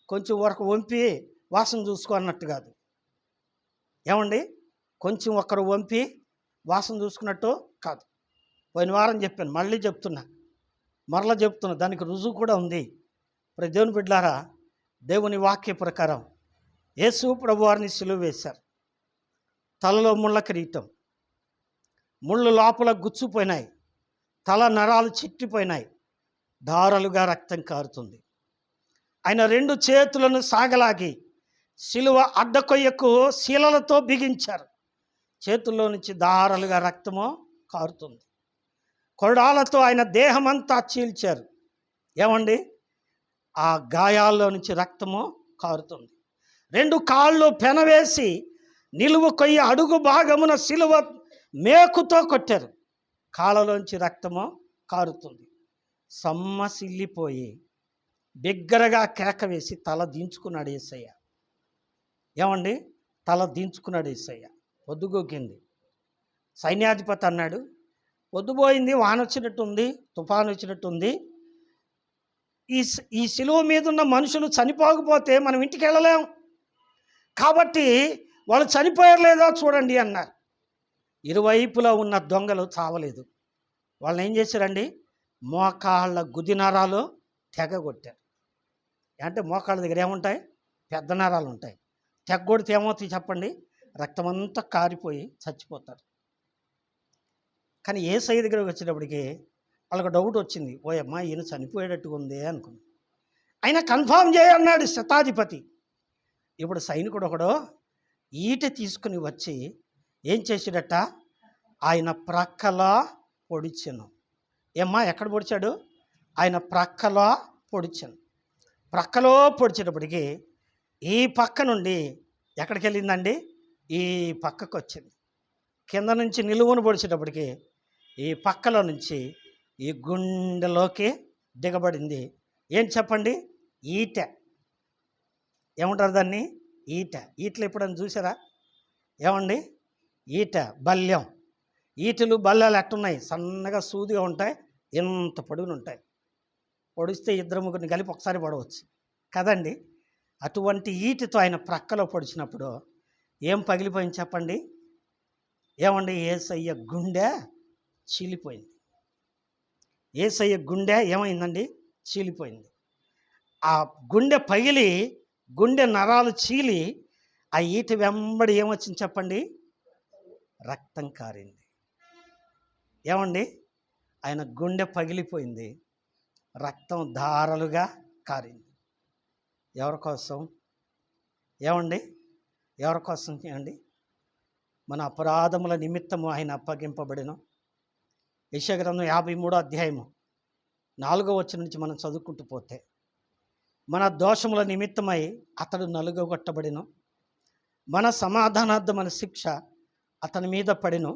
S1: కొంచెం వరకు వంపి వాసన చూసుకో అన్నట్టు కాదు. ఏమండి, కొంచెం ఒకరు వంపి వాసన చూసుకున్నట్టు కాదు. పోయిన వారం చెప్పాను, మళ్ళీ మరలా చెప్తున్నా, దానికి రుజువు కూడా ఉంది. ఇప్పుడు దేవుని బిడ్డలారా, దేవుని వాక్య ప్రకారం యేసు ప్రభువారిని సిలువ వేశారు. తలలో ముళ్ళ కిరీటం, ముళ్ళు లోపల గుచ్చుపోయినాయి, తల నరాలు చిట్టిపోయినాయి, ధారలుగా రక్తం కారుతుంది. ఆయన 2 చేతులను సాగలాగి సిలువ అడ్డకొయ్యకు శీలలతో బిగించారు. చేతుల్లో నుంచి ధారలుగా రక్తము కారుతుంది. కొరడాలతో ఆయన దేహమంతా చీల్చారు. ఏమండి, ఆ గాయాల్లో నుంచి రక్తము కారుతుంది. 2 కాళ్ళు పెనవేసి నిలువు కొయ్య అడుగు భాగమున సిలువ మేకుతో కొట్టారు. కాళ్ళలోంచి రక్తము కారుతుంది. సమ్మసిల్లిపోయి బిగ్గరగా కేక వేసి తల దించుకున్నాడు యేసయ్య. ఏమండి, తల దించుకున్నాడు యేసయ్య. పొద్దుగోకింది. సైన్యాధిపతి అన్నాడు, పొద్దుపోయింది, వాన వచ్చినట్టుంది, తుఫాను వచ్చినట్టుంది, ఈ సిలువ మీద ఉన్న మనుషులు చనిపోకపోతే మనం ఇంటికి వెళ్ళలేం, కాబట్టి వాళ్ళు చనిపోయారు లేదో చూడండి అన్నారు. ఇరువైపులా ఉన్న దొంగలు చావలేదు. వాళ్ళని ఏం చేశారండి? మోకాళ్ళ గుదినరాలు తెగగొట్టారు. అంటే మోకాళ్ళ దగ్గర ఏముంటాయి? పెద్ద నరాలు ఉంటాయి. తెగొడితే ఏమవుతాయి చెప్పండి? రక్తమంతా కారిపోయి చచ్చిపోతారు. కానీ యేసయ్య దగ్గరకు వచ్చేటప్పటికి వాళ్ళకు డౌట్ వచ్చింది, ఓయమ్మా ఈయన చనిపోయేటట్టుగా ఉంది అనుకుని. ఆయన కన్ఫామ్ చేయన్నాడు శతాధిపతి. ఇప్పుడు సైనికుడు ఒకడు ఈట తీసుకుని వచ్చి ఏం చేసాడట? ఆయన ప్రక్కలో పొడిచెను. ఏమ్మా ఎక్కడ పొడిచాడు? ఆయన ప్రక్కలో పొడిచాను. ప్రక్కలో పొడిచేటప్పటికి ఈ పక్క నుండి ఎక్కడికి వెళ్ళిందండి? ఈ పక్కకు వచ్చింది. కింద నుంచి నిలువును పొడిచేటప్పటికి ఈ పక్కలో నుంచి ఈ గుండెలోకి దిగబడింది. ఏం చెప్పండి? ఈట. ఏమంటారు దాన్ని? ఈట. ఈటలు ఎప్పుడైనా చూసారా? ఏమండి, ఈట, బల్యం. ఈటలు బల్లాలు ఎట్టున్నాయి? సన్నగా సూదిగా ఉంటాయి, ఇంత పొడుగులు ఉంటాయి. పొడిస్తే 2-3 కలిపి ఒకసారి పడవచ్చు కదండి. అటువంటి ఈటతో ఆయన ప్రక్కలో పొడిచినప్పుడు ఏం పగిలిపోయింది చెప్పండి? ఏమండి, యేసయ్య గుండె చీలిపోయింది. యేసయ్య గుండె ఏమైందండి? చీలిపోయింది. ఆ గుండె పగిలి, గుండె నరాలు చీలి, ఆ ఈటి వెంబడి ఏమొచ్చింది చెప్పండి? రక్తం కారింది. ఏమండి? ఆయన గుండె పగిలిపోయింది, రక్తం ధారలుగా కారింది. ఎవరి కోసం? ఏమండి? ఎవరి కోసం అండి? మన అపరాధముల నిమిత్తము ఆయన అప్పగింపబడెను. యెషయా గ్రంథం 53వ అధ్యాయము 4వ వచనం నుంచి మనం చదువుకుంటూ పోతే, మన దోషముల నిమిత్తమై అతడు నలుగగొట్టబడెను, మన సమాధానార్థమైన శిక్ష అతని మీద పడెను,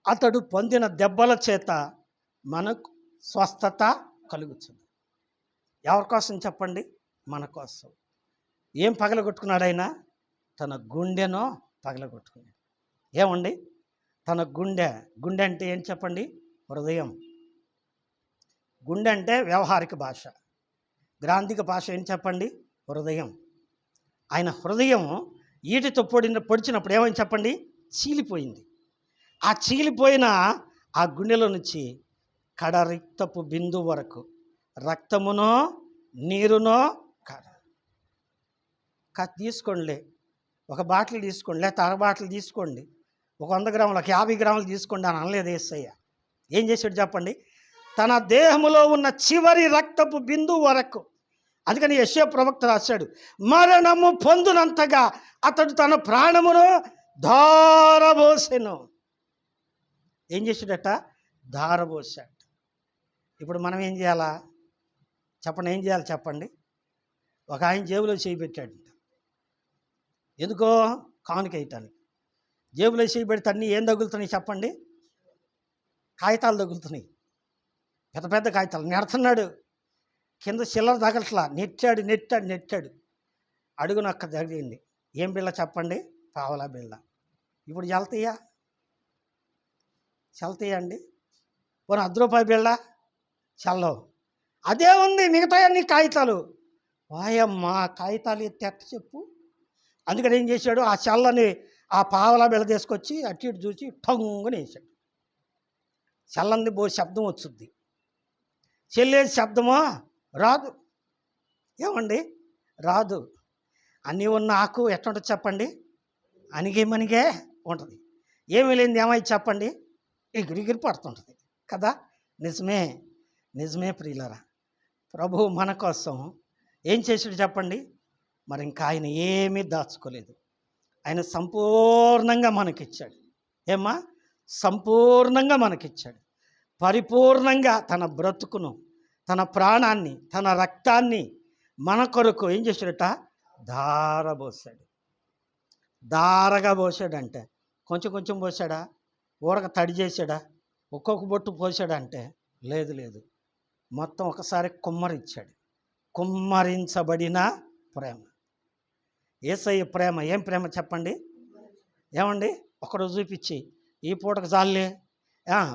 S1: అతడు పొందిన దెబ్బల చేత మనకు స్వస్థత కలుగుతుంది. ఎవరి కోసం చెప్పండి? మన కోసం. ఏం పగలగొట్టుకున్నాడు ఆయన? తన గుండెనో పగలగొట్టుకున్నాడు. ఏమండి? తన గుండె. గుండె అంటే ఏం చెప్పండి? హృదయం. గుండె అంటే వ్యవహారిక భాష, గ్రాంధిక భాష ఏం చెప్పండి? హృదయం. ఆయన హృదయం ఈటితో పొడిచినప్పుడు ఏమని చెప్పండి? చీలిపోయింది. ఆ చీలిపోయిన ఆ గుండెలో నుంచి కడరిక్తపు బిందు వరకు రక్తమునో నీరునో తీసుకోండి. ఒక బాటిల్ తీసుకోండి, లేకపోతే అర బాటిల్ తీసుకోండి, ఒక 100 గ్రాములు, ఒక 50 గ్రాములు తీసుకోండి అని అనలేదు యేసయ్య. ఏం చేశాడు చెప్పండి? తన దేహములో ఉన్న చివరి రక్తపు బిందువు వరకు. అందుకని యెషయా ప్రవక్త రాశాడు, మరణము పొందునంతగా అతడు తన ప్రాణమును ధారబోసెను. ఏం చేశాడట? ధారబోసాడు. ఇప్పుడు మనం ఏం చేయాలా చెప్పండి? ఏం చేయాలి చెప్పండి? ఒక ఆయన జేబులో చేయి పెట్టాడు. ఎందుకో? కానుక వేయటానికి. జేబులో చేయి పెడితే అన్నీ ఏం తగులుతున్నాయి చెప్పండి? కాగితాలు తగులుతున్నాయి, పెద్ద పెద్ద కాగితాలు. నెడుతున్నాడు, కింద చిల్లర తగలట్లా, నెట్టాడు. అడుగు నక్క తగిలింది. ఏం బిళ్ళ చెప్పండి? పావలా బిళ్ళ. ఇప్పుడు చల్తాయా అండి? పోనీ 10 రూపాయల బిళ్ళ చల్లవు. అదే ఉంది, మిగతా అన్ని కాగితాలు. వాయమ్మా, కాగితాలు ఎత్తి ఎట్ట చెప్పు. అందుకని ఏం చేశాడు? ఆ చల్లని ఆ పావలా బిళ్ళ తీసుకొచ్చి అటు ఇటు చూసి టంగుని వేసాడు. చల్లంది శబ్దం వచ్చుద్ది, చెల్లేది శబ్దమో రాదు. ఏమండి? రాదు. అన్నీ ఉన్న ఆకు ఎట్లుంటుంది చెప్పండి? అనిగే ఉంటుంది. ఏమీ లేనిది ఏమై చెప్పండి? ఎగిరి పడుతుంటుంది కదా. నిజమే ప్రియులారా. ప్రభువు మన కోసం ఏం చేసాడు చెప్పండి? మరి ఇంకా ఆయన ఏమీ దాచుకోలేదు. ఆయన సంపూర్ణంగా మనకిచ్చాడు. ఏమ్మా? సంపూర్ణంగా మనకిచ్చాడు. పరిపూర్ణంగా తన బ్రతుకును, తన ప్రాణాన్ని, తన రక్తాన్ని మన కొరకు ఏం చేశాడట? ధారబోసాడు. ధారగా పోసాడంటే కొంచెం పోసాడా? ఊరక తడి చేశాడా? ఒక్కొక్క బొట్టు పోసాడంటే లేదు, మొత్తం ఒకసారి కుమ్మరించాడు. కుమ్మరించబడిన ప్రేమ. యేసయ్య ప్రేమ ఏం ప్రేమ చెప్పండి? ఏమండి? ఒకరోజు చూపించి ఈ పూటకు చాలులే,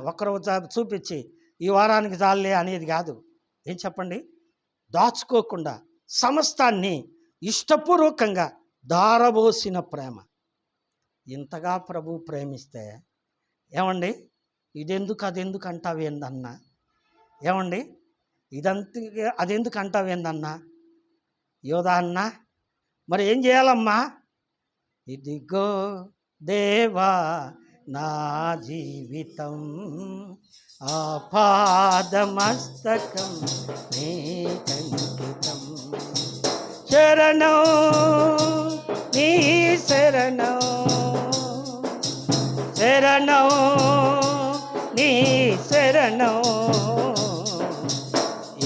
S1: ఒక్కరోజు చూపించి ఈ వారానికి చాలులే అనేది కాదు. ఏం చెప్పండి? దాచుకోకుండా సమస్తాన్ని ఇష్టపూర్వకంగా ధారబోసిన ప్రేమ. ఇంతగా ప్రభు ప్రేమిస్తే ఏమండి? ఇదెందుకు అదెందుకు అంటావేందన్నా? ఏమండి? అదెందుకు అంటావేందన్నా? యోధా అన్న మరి ఏం చేయాలమ్మా? ఇదిగో దేవా నా జీవితం ఆపాదమస్తకం నీకంకితం, శరణం నీ శరణం, శరణం నీ శరణం,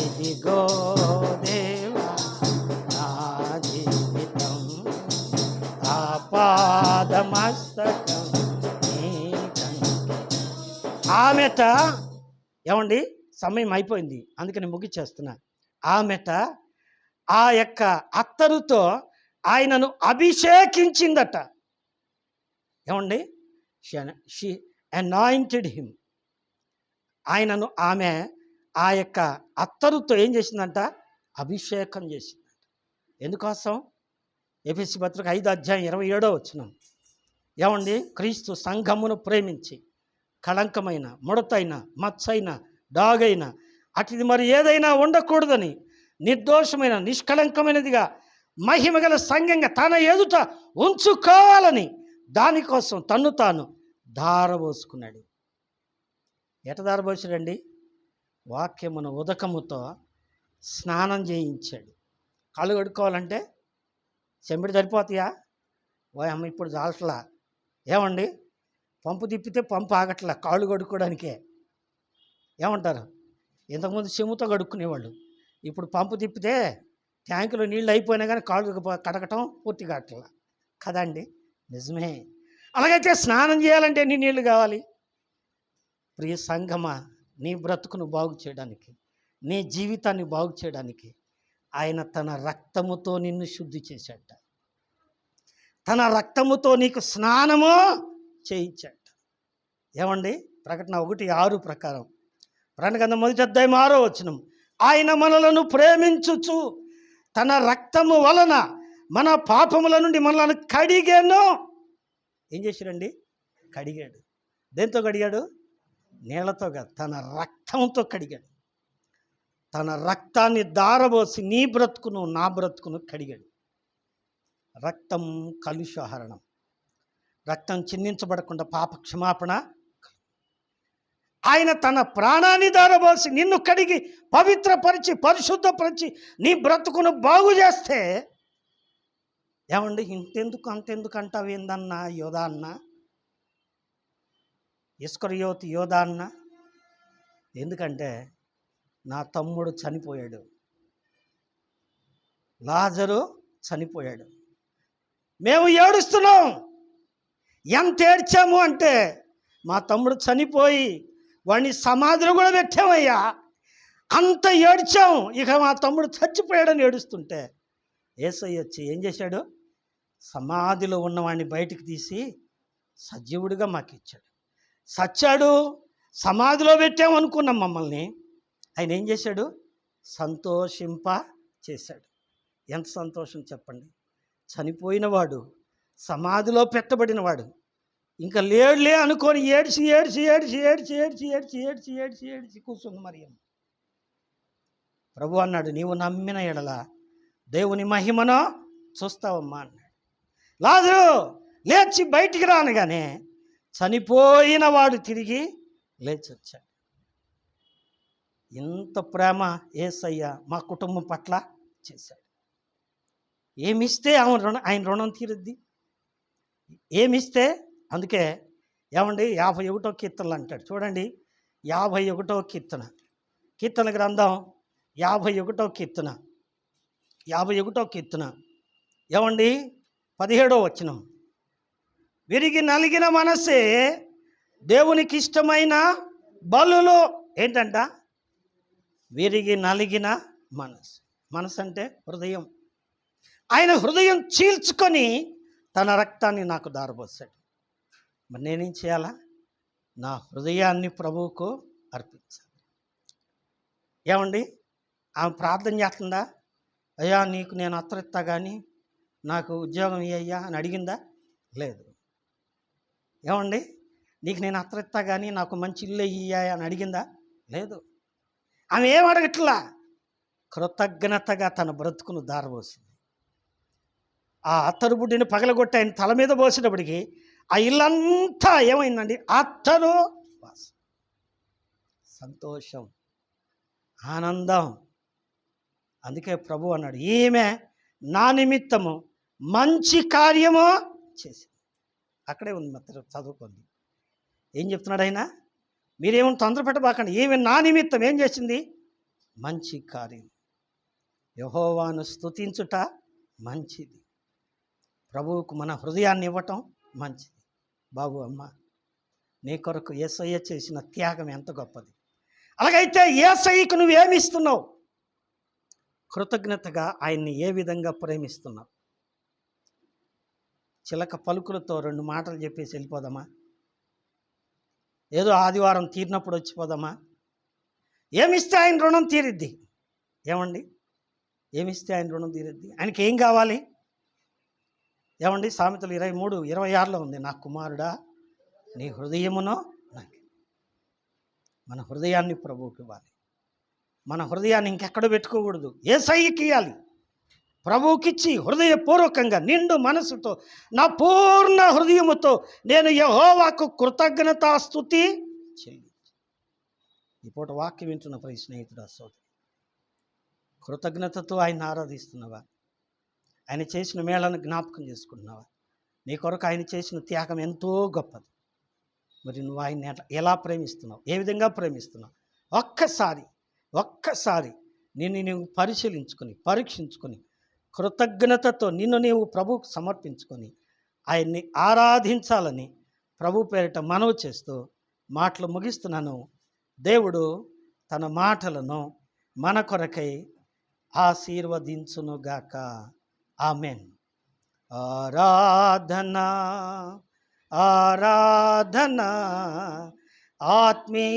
S1: ఇదిగో దేవా నా జీవితం ఆపాదమస్తకం నీకంకితం. ఆమెట ఏమండి? సమయం అయిపోయింది, అందుకని ముగిచేస్తున్నా. ఆమెట ఆ యొక్క అత్తరుతో ఆయనను అభిషేకించిందట. ఏమండి? She anointed him. ఆయనను ఆమె ఆ యొక్క అత్తరుతో ఏం చేసిందంట? అభిషేకం చేసిందంట. ఎందుకోసం? ఎఫెసీ పత్రిక 5వ అధ్యాయం 27వ వచనం. ఏమండి? క్రీస్తు సంఘమును ప్రేమించి కళంకమైన, ముడతైన, మచ్చైన, డాగ్ అయినా అటుది మరి ఏదైనా ఉండకూడదని నిర్దోషమైన నిష్కళంకమైనదిగా మహిమగల సంఘంగా తన ఎదుట ఉంచుకోవాలని దానికోసం తన్ను తాను ధారపోసుకున్నాడు. ఎట ధారపోసాడండి? వాక్యమును ఉదకముతో స్నానం చేయించాడు. కాళ్ళు కడుక్కోవాలంటే చెంబడి సరిపోతాయా? ఓ అమ్మ ఇప్పుడు చాలట్లా. ఏమండి, పంపు తిప్పితే పంపు ఆగట్లా కాళ్ళు కడుక్కోవడానికే. ఏమంటారు? ఇంతకుముందు చెముతో కడుక్కునేవాళ్ళు, ఇప్పుడు పంపు తిప్పితే ట్యాంకులో నీళ్ళు అయిపోయినా కానీ కాళ్ళు కడగటం పూర్తిగా అట్లా కదండి. నిజమే. అలాగైతే స్నానం చేయాలంటే ఎన్ని నీళ్ళు కావాలి? ప్రియ సంఘమా, నీ బ్రతుకును బాగు చేయడానికి, నీ జీవితాన్ని బాగు చేయడానికి ఆయన తన రక్తముతో నిన్ను శుద్ధి చేశాట. తన రక్తముతో నీకు స్నానము చేయించాట. ఏమండి, ప్రకటన 1:6 ప్రకారం, ప్రకటన 1:6 ఆయన మనలను ప్రేమించుచు తన రక్తము వలన మన పాపముల నుండి మనలను కడిగాను. ఏం చేశాడండి? కడిగాడు. దేంతో కడిగాడు? నీళ్లతో కాదు, తన రక్తంతో కడిగాడు. తన రక్తాన్ని దారబోసి నీ బ్రతుకును నా బ్రతుకును కడిగాడు. రక్తం కలుషహరణం. రక్తం చిందించబడకుండా పాప క్షమాపణ. ఆయన తన ప్రాణాన్ని దారబోసి నిన్ను కడిగి పవిత్రపరిచి పరిశుద్ధపరిచి నీ బ్రతుకును బాగు చేస్తే, ఏమండి, ఇంతెందుకు అంతెందుకు అంటావు ఏందన్నా యోధా అన్న, ఇస్కరియోతు యోధా అన్న? ఎందుకంటే నా తమ్ముడు చనిపోయాడు, లాజరు చనిపోయాడు, మేము ఏడుస్తున్నాం. ఎంత ఏడ్చాము అంటే, మా తమ్ముడు చనిపోయి వాడిని సమాధిలో కూడా పెట్టామయ్యా, అంత ఏడ్చాం. ఇక మా తమ్ముడు చచ్చిపోయాడని ఏడుస్తుంటే యేసయ్య వచ్చి ఏం చేశాడు? సమాధిలో ఉన్నవాడిని బయటికి తీసి సజీవుడిగా మాకు ఇచ్చాడు. సచ్చాడు, సమాధిలో పెట్టామనుకున్నాం మమ్మల్ని. ఆయన ఏం చేశాడు? సంతోషింప చేశాడు. ఎంత సంతోషం చెప్పండి. చనిపోయినవాడు, సమాధిలో పెట్టబడినవాడు, ఇంకా లేడులే అనుకొని ఏడ్చి ఏడ్చి ఏడ్చి ఏడ్చి ఏడ్చి ఏడ్చి ఏడ్చి ఏడ్చి ఏడ్చి కూర్చుంది మరియమ్మ. ప్రభు అన్నాడు, నీవు నమ్మిన ఎడల దేవుని మహిమను చూస్తావమ్మా అన్నాడు. లాజరు లేచి బయటికి రానగానే చనిపోయిన వాడు తిరిగి లేచి వచ్చాడు. ఇంత ప్రేమ యేసయ్య మా కుటుంబం పట్ల చేశాడు. ఏమిస్తే ఆయన రుణం తీరుద్ది? ఏమిస్తే? అందుకే ఏమండి 51వ కీర్తనలు అంటాడు చూడండి. 51వ కీర్తన, కీర్తన గ్రంథం 51వ కీర్తన, 51వ కీర్తన ఏమండి 17వ వచనం, విరిగి నలిగిన మనసే దేవునికి ఇష్టమైన బలులు. ఏంటంట? విరిగి నలిగిన మనసు. మనసు అంటే హృదయం. ఆయన హృదయం చీల్చుకొని తన రక్తాన్ని నాకు దారబోసాడు. మరి నేనేం చేయాలా? నా హృదయాన్ని ప్రభువుకు అర్పించాలి. ఏమండి, ఆమె ప్రార్థన చేస్తుందా? అయ్యా నీకు నేను అత్తరిస్తా కానీ నాకు ఉద్యోగం ఇయ్యా అని అడిగిందా? లేదు. ఏమండి, నీకు నేను అత్తరిస్తా కానీ నాకు మంచి ఇల్లు ఇయ్యా అని అడిగిందా? లేదు. ఆమె ఏం అడగట్లా, కృతజ్ఞతగా తన బ్రతుకును దారబోసింది. ఆ అత్తరు బుడ్డిని పగలగొట్టి ఆయన తల మీద పోసినప్పటికీ ఆ ఇల్లంతా ఏమైందండి? అత్తరు వాసన, సంతోషం, ఆనందం. అందుకే ప్రభు అన్నాడు, ఈమె నా నిమిత్తము మంచి కార్యము చేసింది. అక్కడే ఉంది, మాత్రం చదువుకోండి. ఏం చెప్తున్నాడు ఆయన? మీరేమో తొందరపెట్టబాకండి. ఈమె నా నిమిత్తం ఏం చేసింది? మంచి కార్యం. యెహోవాను స్తుతించుట మంచిది, ప్రభువుకు మన హృదయాన్ని ఇవ్వటం మంచిది. బాబు అమ్మ, నీ కొరకు యేసయ్య చేసిన త్యాగం ఎంత గొప్పది. అలాగైతే యేసయ్యకు నువ్వేమిస్తున్నావు? కృతజ్ఞతగా ఆయన్ని ఏ విధంగా ప్రేమిస్తున్నావు? చిలక పలుకులతో 2 మాటలు చెప్పేసి వెళ్ళిపోదామా? ఏదో ఆదివారం తీరినప్పుడు వచ్చిపోదామా? ఏమిస్తే ఆయన రుణం తీరిద్ది? ఏమండి, ఏమిస్తే ఆయన రుణం తీరిద్ది? ఆయనకి ఏం కావాలి? ఏమండి, సామెతలు 23:26 ఉంది, నా కుమారుడా నీ హృదయమును నాకు. మన హృదయాన్ని ప్రభువుకి ఇవ్వాలి. మన హృదయాన్ని ఇంకెక్కడ పెట్టుకోకూడదు, యేసయ్యకి ఇవ్వాలి. ప్రభువుకిచ్చి హృదయపూర్వకంగా నిండు మనసుతో, నా పూర్ణ హృదయముతో నేను యెహోవాకు కృతజ్ఞతాస్తుతి చెల్లించు. ఈ పూట వాక్యం వింటున్న ప్రియ స్నేహితుడా, సోదరి, కృతజ్ఞతతో ఆయన ఆరాధిస్తున్నావా? ఆయన చేసిన మేళను జ్ఞాపకం చేసుకుంటున్నావా? నీ కొరకు ఆయన చేసిన త్యాగం ఎంతో గొప్పది. మరి నువ్వు ఆయన్ని ఎలా ప్రేమిస్తున్నావు? ఏ విధంగా ప్రేమిస్తున్నావు? ఒక్కసారి నిన్ను నీవు పరిశీలించుకొని, పరీక్షించుకొని, కృతజ్ఞతతో నిన్ను నీవు ప్రభువుకు సమర్పించుకొని ఆయన్ని ఆరాధించాలని ప్రభు పేరిట మనవి చేస్తూ మాటలు ముగిస్తున్నాను. దేవుడు తన మాటలను మన కొరకై ఆశీర్వదించునుగాక. ఆమెన్. ఆరాధనా ఆరాధనా ఆత్మీయమైన